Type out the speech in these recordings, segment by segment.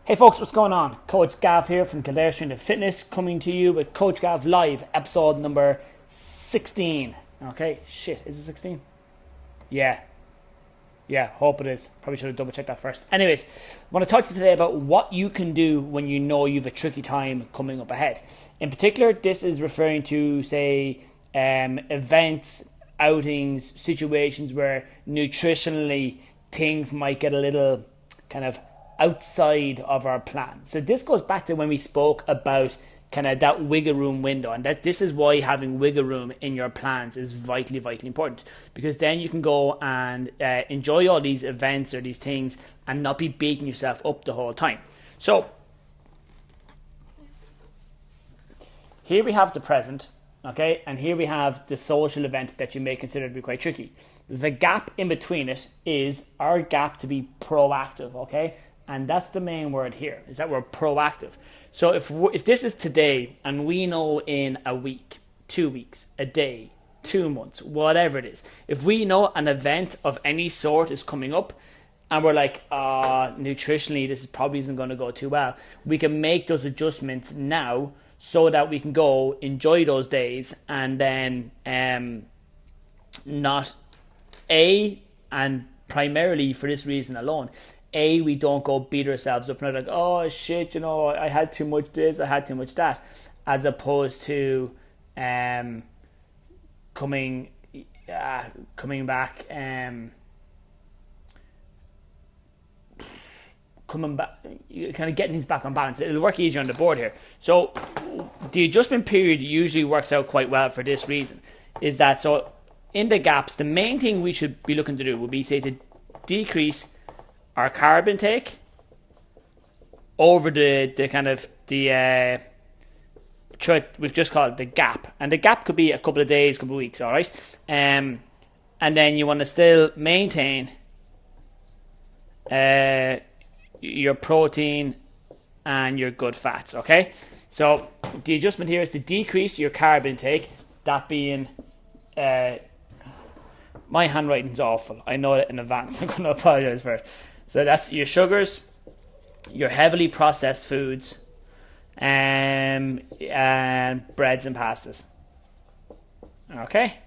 Hey folks, what's going on? Coach Gav here from Kildare Strength and Fitness, coming to you with Coach Gav Live, episode number 16. Okay, shit, is it 16? Yeah, hope it is. Probably should have double checked that first. Anyways, I want to talk to you today about what you can do when you know you have a tricky time coming up ahead. In particular, this is referring to, say, events, outings, situations where nutritionally things might get a little kind of outside of our plan. So this goes back to when we spoke about kind of that wiggle room window, and that this is why having wiggle room in your plans is vitally important, because then you can go and enjoy all these events or these things and not be beating yourself up the whole time. So here we have the present, okay, and here we have the social event that you may consider to be quite tricky. The gap in between it is our gap to be proactive, okay? And that's the main word here, is that we're proactive. So if this is today and we know in a week, 2 weeks, a day, 2 months, whatever it is, if we know an event of any sort is coming up and we're like, nutritionally, this probably isn't going to go too well, we can make those adjustments now so that we can go enjoy those days and then not and primarily for this reason alone, we don't go beat ourselves up and like, oh shit, I had too much this, I had too much that, as opposed to coming back, kind of getting things back on balance. It'll work easier on the board here. So the adjustment period usually works out quite well for this reason, is that so in the gaps, the main thing we should be looking to do would be, say, to decrease our carb intake over the we've just called the gap, and the gap could be a couple of days, couple of weeks, all right. And then you want to still maintain your protein and your good fats, okay. So the adjustment here is to decrease your carb intake, that being my handwriting's awful, I know it in advance, I'm going to apologize for it. So that's your sugars, your heavily processed foods, and breads and pastas. Okay.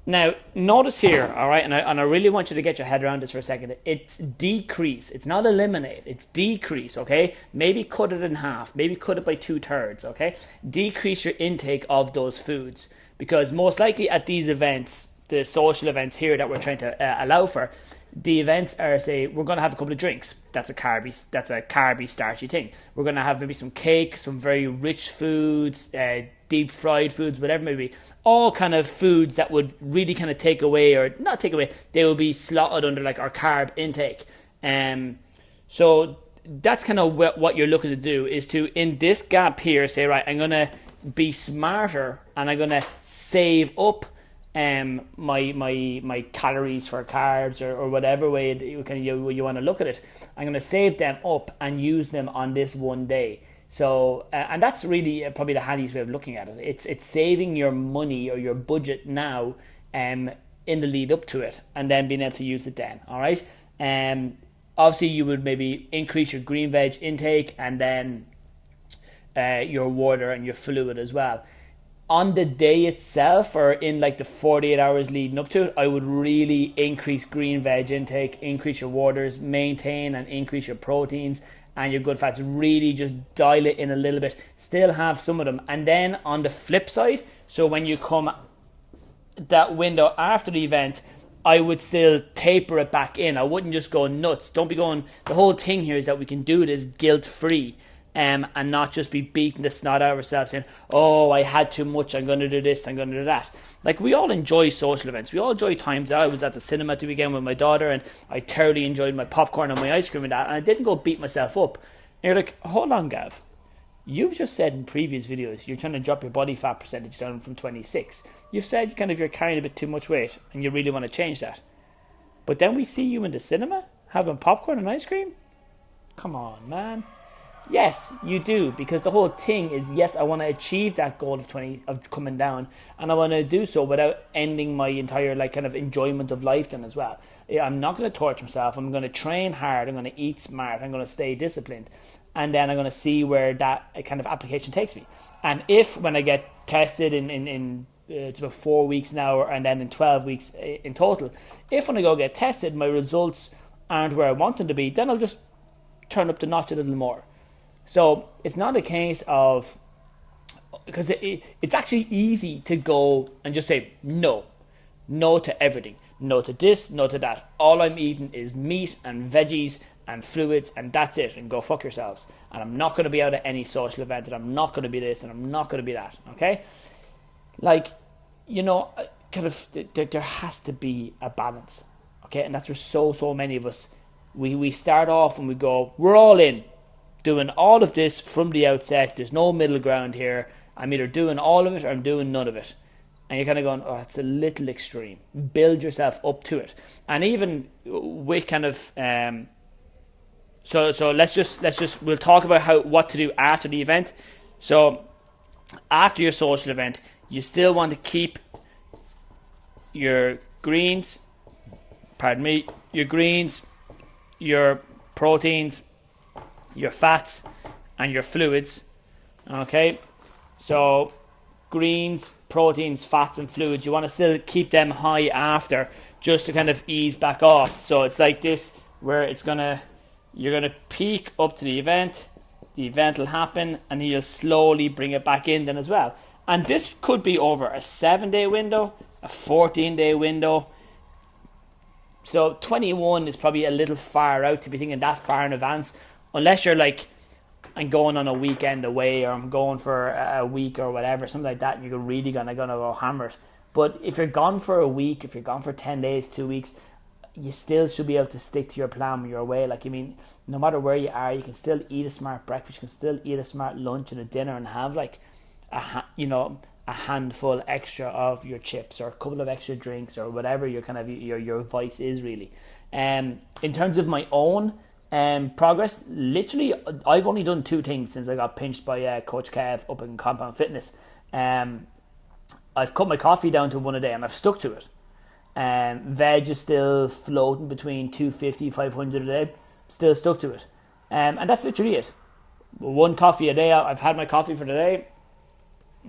Now, notice here, all right, and I really want you to get your head around this for a second. It's decrease. It's not eliminate. It's decrease, okay? Maybe cut it in half. Maybe cut it by 2/3, okay? Decrease your intake of those foods, because most likely at these events, the social events here that we're trying to allow for, the events are, say, we're going to have a couple of drinks. That's a carby, starchy thing. We're going to have maybe some cake, some very rich foods, deep fried foods, whatever it may be. All kind of foods that would really kind of take away, or not take away, they will be slotted under like our carb intake. So that's kind of what you're looking to do, is to, in this gap here, say, right, I'm going to be smarter and I'm going to save up my calories for carbs, or whatever way you want to look at it. I'm going to save them up and use them on this one day. So and that's really probably the handiest way of looking at it. It's saving your money or your budget now in the lead up to it, and then being able to use it then. All right. Obviously you would maybe increase your green veg intake, and then your water and your fluid as well. On the day itself, or in like the 48 hours leading up to it, I would really increase green veg intake, increase your waters, maintain and increase your proteins and your good fats. Really just dial it in a little bit. Still have some of them. And then on the flip side, so when you come that window after the event, I would still taper it back in. I wouldn't just go nuts. Don't be going, the whole thing here is that we can do this guilt-free. And not just be beating the snot out of ourselves saying, oh, I had too much, I'm going to do this, I'm going to do that. Like, we all enjoy social events. We all enjoy times that I was at the cinema the weekend with my daughter, and I thoroughly enjoyed my popcorn and my ice cream and that, and I didn't go beat myself up. And you're like, hold on, Gav. You've just said in previous videos you're trying to drop your body fat percentage down from 26. You've said you're carrying a bit too much weight and you really want to change that. But then we see you in the cinema having popcorn and ice cream? Come on, man. Yes, you do, because the whole thing is, yes, I want to achieve that goal of 20 of coming down, and I want to do so without ending my entire like kind of enjoyment of life then as well. I'm not going to torture myself. I'm going to train hard. I'm going to eat smart. I'm going to stay disciplined, and then I'm going to see where that kind of application takes me. And if when I get tested in it's about 4 weeks now, and then in 12 weeks in total, if when I go get tested, my results aren't where I want them to be, then I'll just turn up the notch a little more. So it's not a case of, because it's actually easy to go and just say no to everything, no to this, no to that. All I'm eating is meat and veggies and fluids, and that's it, and go fuck yourselves. And I'm not going to be out at any social event, and I'm not going to be this, and I'm not going to be that. Okay, like, kind of there has to be a balance. Okay, and that's where so many of us we start off and we go, we're all in. Doing all of this from the outset. There's no middle ground here. I'm either doing all of it or I'm doing none of it. And you're kind of going, oh, it's a little extreme. Build yourself up to it. And even with kind of so we'll talk about what to do after the event. So after your social event, you still want to keep your greens, your proteins, your fats, and your fluids. Okay, so greens, proteins, fats, and fluids, you want to still keep them high after, just to kind of ease back off. So it's like this, where you're gonna peak up to the event will happen, and then you'll slowly bring it back in then as well. And this could be over a 7-day window, a 14-day window. So 21 is probably a little far out to be thinking that far in advance, unless you're like, I'm going on a weekend away, or I'm going for a week or whatever, something like that, and you're really gonna go hammer it. But if you're gone for a week, if you're gone for 10 days, 2 weeks, you still should be able to stick to your plan when you're away. Like, I mean, no matter where you are, you can still eat a smart breakfast, you can still eat a smart lunch and a dinner, and have like a handful extra of your chips, or a couple of extra drinks, or whatever your kind of your vice is really. In terms of my own progress, literally I've only done 2 things since I got pinched by Coach Kev up in Compound Fitness. I've cut my coffee down to 1 a day, and I've stuck to it. Veg is still floating between 250, 500 a day, still stuck to it. And that's literally it. 1 coffee a day. I've had my coffee for the day.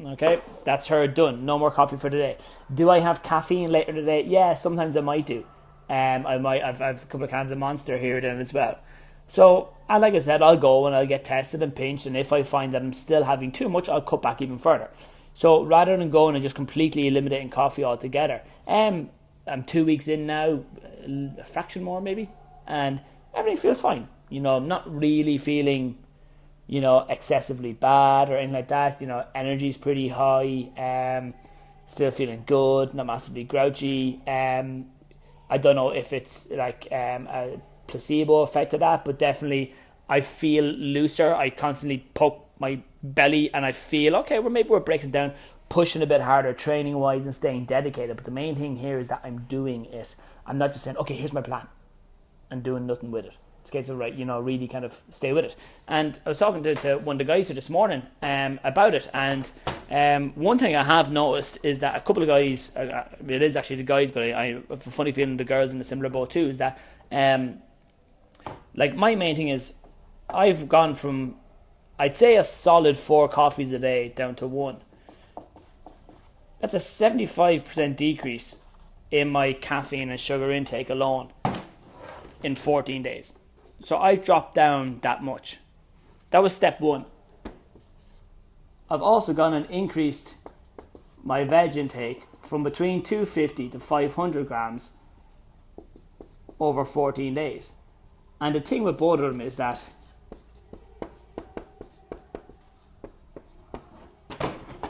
Okay, that's her done. No more coffee for the day. Do I have caffeine later today? Yeah, sometimes I might do. I've a couple of cans of Monster here then as well. So, and like I said, I'll go and I'll get tested and pinched, and if I find that I'm still having too much, I'll cut back even further. So rather than going and just completely eliminating coffee altogether, I'm 2 weeks in now, a fraction more maybe, and everything feels fine. I'm not really feeling, excessively bad or anything like that. Energy's pretty high, still feeling good, not massively grouchy. I don't know if it's like a placebo effect of that, but definitely I feel looser. I constantly poke my belly and I feel, okay, well, maybe we're breaking down, pushing a bit harder training wise and staying dedicated. But the main thing here is that I'm doing it. I'm not just saying, okay, here's my plan, and doing nothing with it. It's a case of, right, really kind of stay with it. And I was talking to one of the guys here this morning about it, and one thing I have noticed is that a couple of guys, it is actually the guys, but I have a funny feeling the girls in a similar boat too, is that like my main thing is I've gone from, I'd say, a solid 4 coffees a day down to 1. That's a 75% decrease in my caffeine and sugar intake alone in 14 days. So I've dropped down that much. That was step 1. I've also gone and increased my veg intake from between 250 to 500 grams over 14 days. And the thing with both of them is that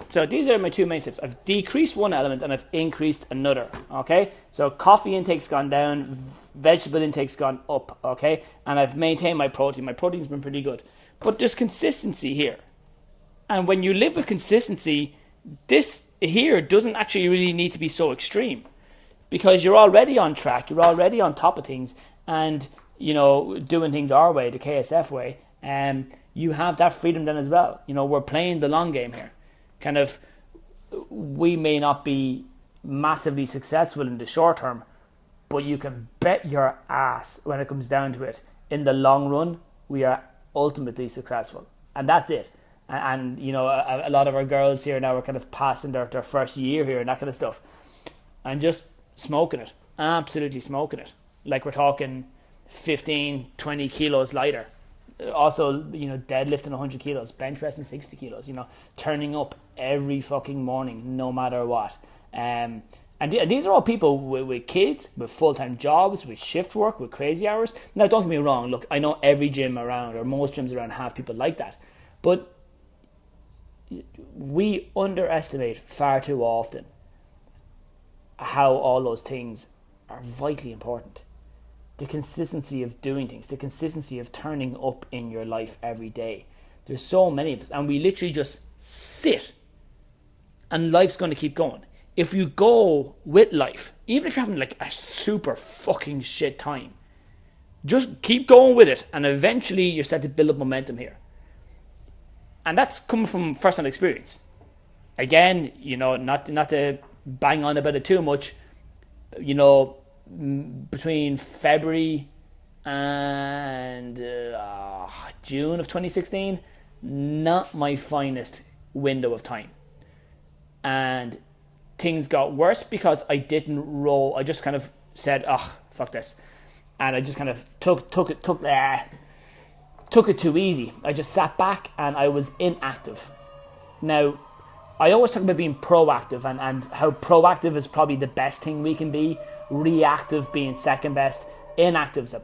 so these are my 2 main steps. I've decreased one element and I've increased another, okay? So coffee intake's gone down, vegetable intake's gone up, okay? And I've maintained my protein. My protein's been pretty good. But there's consistency here. And when you live with consistency, this here doesn't actually really need to be so extreme, because you're already on track, you're already on top of things, and, doing things our way, the KSF way, you have that freedom then as well. You know, we're playing the long game here. Kind of, we may not be massively successful in the short term, but you can bet your ass when it comes down to it, in the long run, we are ultimately successful. And that's it. And you know, a lot of our girls here now are kind of passing their first year here and that kind of stuff. And just smoking it. Absolutely smoking it. Like we're talking 15, 20 kilos lighter. Also, you know, deadlifting 100 kilos, bench pressing 60 kilos, you know, turning up every fucking morning, no matter what. And these are all people with kids, with full-time jobs, with shift work, with crazy hours. Now, don't get me wrong. Look, I know every gym around, or most gyms around, have people like that. But we underestimate far too often how all those things are vitally important. The consistency of doing things, the consistency of turning up in your life every day. There's so many of us, and we literally just sit, and life's going to keep going. If you go with life, even if you're having like a super fucking shit time, just keep going with it, and eventually you start to build up momentum here. And that's coming from first-hand experience. Again, you know, not to bang on about it too much, you know, between February and June of 2016, not my finest window of time. And things got worse because I didn't roll. I just kind of said, fuck this. And I just kind of took it too easy. I just sat back and I was inactive. Now, I always talk about being proactive and how proactive is probably the best thing we can be. Reactive being second best. Inactivity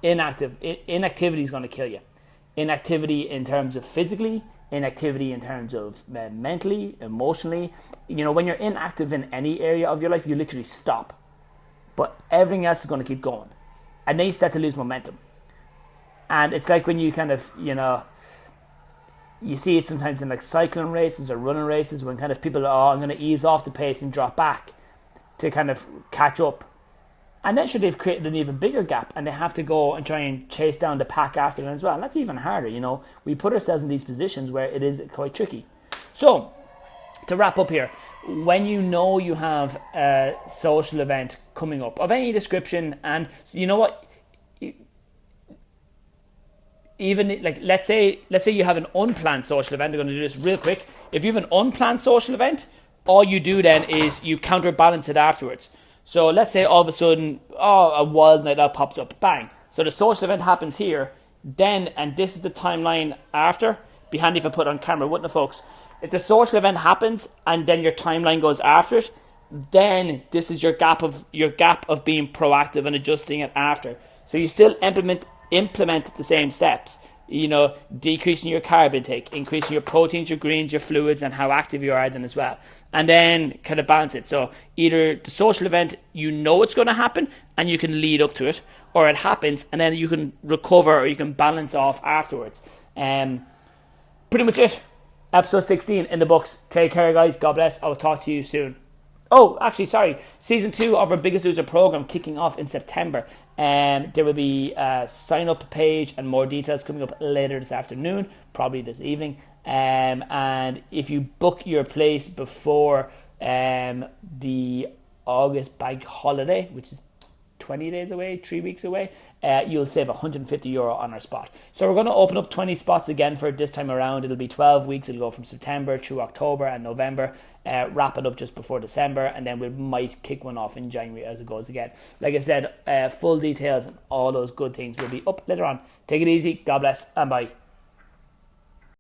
is going to kill you. Inactivity in terms of physically, inactivity in terms of mentally, emotionally. You know, when you're inactive in any area of your life, you literally stop. But everything else is going to keep going. And then you start to lose momentum. And it's like when you kind of, you know, you see it sometimes in like cycling races or running races when kind of people are, I'm going to ease off the pace and drop back to kind of catch up. And then they've created an even bigger gap and they have to go and try and chase down the pack after them as well. And that's even harder, you know. We put ourselves in these positions where it is quite tricky. So, to wrap up here, when you know you have a social event coming up of any description, and you know what, even like let's say you have an unplanned social event. I'm going to do this real quick. If you have an unplanned social event, all you do then is you counterbalance it afterwards. So let's say all of a sudden, a wild night out pops up, bang. So the social event happens here, then, and this is the timeline after. Be handy if I put it on camera, wouldn't it, folks? If the social event happens and then your timeline goes after it, then this is your gap of being proactive and adjusting it after. So you still implement the same steps. You know, decreasing your carb intake, increasing your proteins, your greens, your fluids, and how active you are then as well. And then kind of balance it. So either the social event, you know it's going to happen and you can lead up to it, or it happens and then you can recover or you can balance off afterwards. Pretty much it. Episode 16 in the books. Take care, guys. God bless. I will talk to you soon. Oh, actually, sorry. Season 2 of our Biggest Loser program kicking off in September. There will be a sign-up page and more details coming up later this afternoon, probably this evening. And if you book your place before the August bank holiday, which is 20 days away, 3 weeks away, you'll save €150 on our spot. So we're going to open up 20 spots again for this time around. It'll be 12 weeks. It'll go from September through October and November, wrap it up just before December, and then we might kick one off in January as it goes again. Like I said, full details and all those good things will be up later on. Take it easy. God bless and bye.